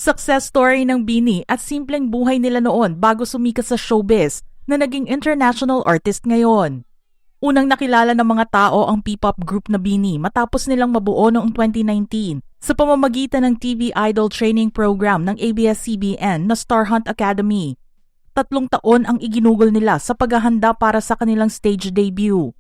Success story ng BINI at simpleng buhay nila noon bago sumikat sa showbiz na naging international artist ngayon. Unang nakilala ng mga tao ang P-pop group na BINI matapos nilang mabuo noong 2019 sa pamamagitan ng TV Idol Training Program ng ABS-CBN na Star Hunt Academy. 3 taon ang iginugol nila sa paghahanda para sa kanilang stage debut.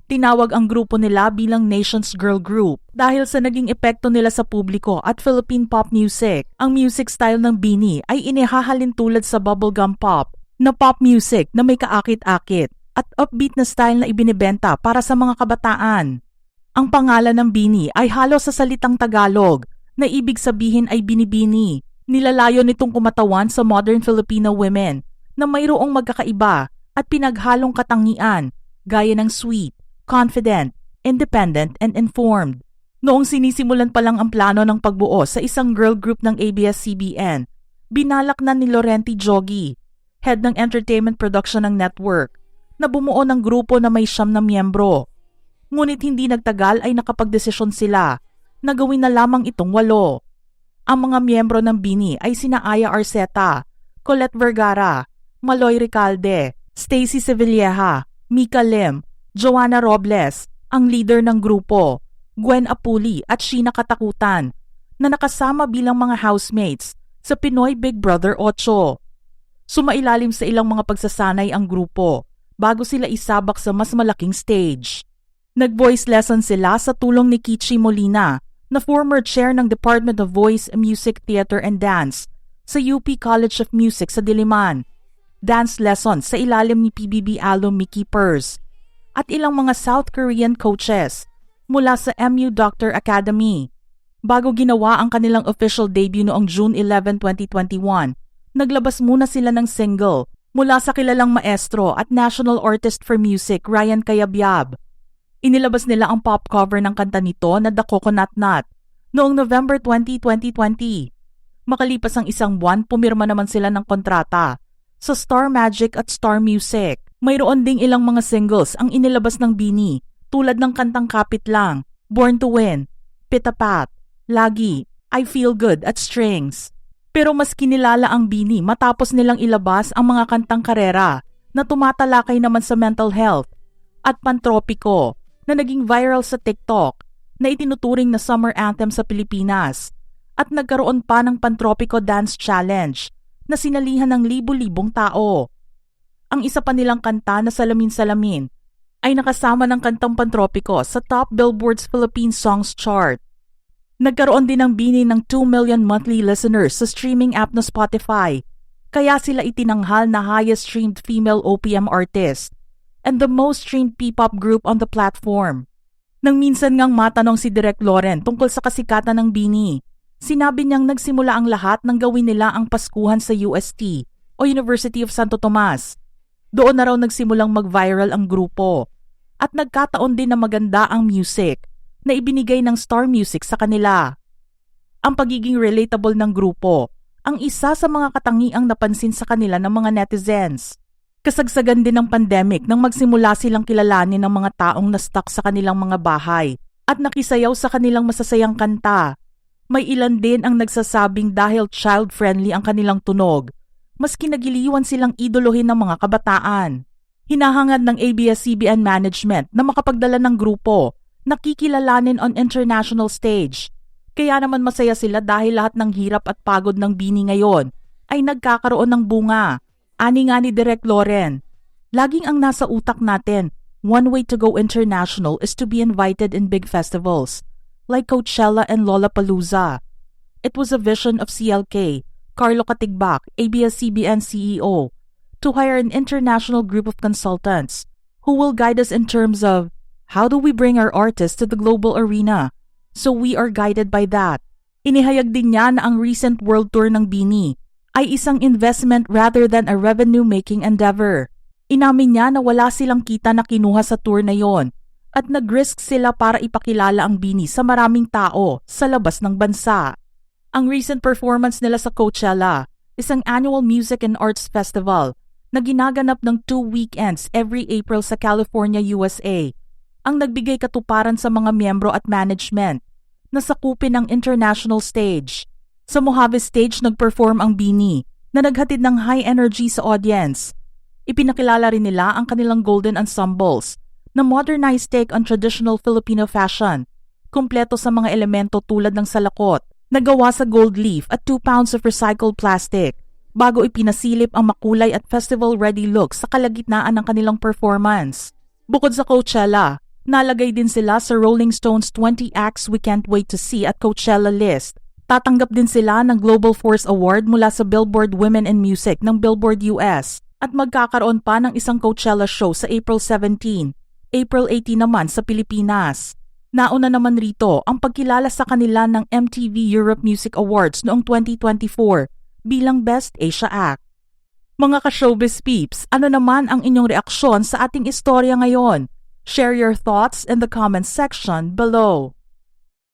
Tinawag ang grupo nila bilang Nation's Girl Group dahil sa naging epekto nila sa publiko at Philippine pop music. Ang music style ng BINI ay inihahalin tulad sa bubblegum pop na pop music na may kaakit-akit at upbeat na style na ibinebenta para sa mga kabataan. Ang pangalan ng BINI ay halos sa salitang Tagalog na ibig sabihin ay binibini. Nilalayo nitong kumatawan sa modern Filipino women na mayroong magkakaiba at pinaghalong katangian gaya ng sweet, confident, independent, and informed. Noong sinisimulan pa lang ang plano ng pagbuo sa isang girl group ng ABS-CBN, binalak na ni Laurenti Jogi, head ng entertainment production ng network, na bumuo ng grupo na may 9 na miyembro. Ngunit hindi nagtagal ay nakapagdesisyon sila na gawin na lamang itong 8. Ang mga miyembro ng BINI ay sina Aya Arceta, Colette Vergara, Maloy Recalde, Stacy Sevilleja, Mika Lim, Joanna Robles, ang leader ng grupo, Gwen Apuli at Sheena Katakutan, na nakasama bilang mga housemates sa Pinoy Big Brother 8. Sumailalim sa ilang mga pagsasanay ang grupo bago sila isabak sa mas malaking stage. Nag-voice lesson sila sa tulong ni Kichi Molina, na former chair ng Department of Voice, Music, Theater and Dance sa UP College of Music sa Diliman. Dance lesson sa ilalim ni PBB alum Mickey Pers at ilang mga South Korean coaches mula sa MU Doctor Academy. Bago ginawa ang kanilang official debut noong June 11, 2021, naglabas muna sila ng single mula sa kilalang maestro at national artist for music Ryan Cayabyab. Inilabas nila ang pop cover ng kanta nito na The Coconut Nut noong November 20, 2020. Makalipas ang isang buwan, pumirma naman sila ng kontrata sa Star Magic at Star Music. Mayroon ding ilang mga singles ang inilabas ng BINI tulad ng kantang Kapit Lang, Born to Win, Pitapat, Lagi, I Feel Good at Strings. Pero mas kinilala ang BINI matapos nilang ilabas ang mga kantang karera na tumatalakay naman sa mental health at Pantropiko na naging viral sa TikTok na itinuturing na summer anthem sa Pilipinas at nagkaroon pa ng Pantropiko Dance Challenge na sinalihan ng libu-libong tao. Ang isa pa nilang kanta na Salamin Salamin ay nakasama ng kantang Pantropiko sa Top Billboard's Philippine Songs Chart. Nagkaroon din ng BINI ng 2 million monthly listeners sa streaming app na Spotify, kaya sila itinanghal na highest streamed female OPM artist and the most streamed P-pop group on the platform. Nang minsan ngang matanong si Direk Loren tungkol sa kasikatan ng BINI, sinabi niyang nagsimula ang lahat ng gawin nila ang Paskuhan sa UST o University of Santo Tomas. Doon na raw nagsimulang mag-viral ang grupo at nagkataon din na maganda ang music na ibinigay ng Star Music sa kanila. Ang pagiging relatable ng grupo ang isa sa mga katangiang napansin sa kanila ng mga netizens. Kasagsagan din ng pandemic nang magsimula silang kilalanin ng mga taong na-stuck sa kanilang mga bahay at nakisayaw sa kanilang masasayang kanta. May ilan din ang nagsasabing dahil child-friendly ang kanilang tunog, mas kinagiliwan silang idolohin ng mga kabataan. Hinahangad ng ABS-CBN management na makapagdala ng grupo na kikilalanin on international stage. Kaya naman masaya sila dahil lahat ng hirap at pagod ng BINI ngayon ay nagkakaroon ng bunga. Ani nga ni Direk Loren, laging ang nasa utak natin, one way to go international is to be invited in big festivals like Coachella and Lollapalooza. It was a vision of CLK, Carlo Katigbak, ABS-CBN CEO, to hire an international group of consultants who will guide us in terms of how do we bring our artists to the global arena. So we are guided by that. Inihayag din niya na ang recent world tour ng BINI ay isang investment rather than a revenue-making endeavor. Inamin niya na wala silang kita na kinuha sa tour na yon at nag-risk sila para ipakilala ang BINI sa maraming tao sa labas ng bansa. Ang recent performance nila sa Coachella, isang annual music and arts festival na ginaganap ng 2 weekends every April sa California, USA, ang nagbigay katuparan sa mga miyembro at management na sakupin ang international stage. Sa Mojave stage nag-perform ang BINI na naghatid ng high energy sa audience. Ipinakilala rin nila ang kanilang golden ensembles na modernized take on traditional Filipino fashion, kumpleto sa mga elemento tulad ng salakot na gawa sa gold leaf at 2 pounds of recycled plastic, bago ipinasilip ang makulay at festival-ready look sa kalagitnaan ng kanilang performance. Bukod sa Coachella, nalagay din sila sa Rolling Stone's 20 Acts We Can't Wait to See at Coachella list. Tatanggap din sila ng Global Force Award mula sa Billboard Women in Music ng Billboard US at magkakaroon pa ng isang Coachella show sa April 17, April 18 naman sa Pilipinas. Nauna naman rito ang pagkilala sa kanila ng MTV Europe Music Awards noong 2024 bilang Best Asia Act. Mga ka-showbiz peeps, ano naman ang inyong reaksyon sa ating istorya ngayon? Share your thoughts in the comments section below.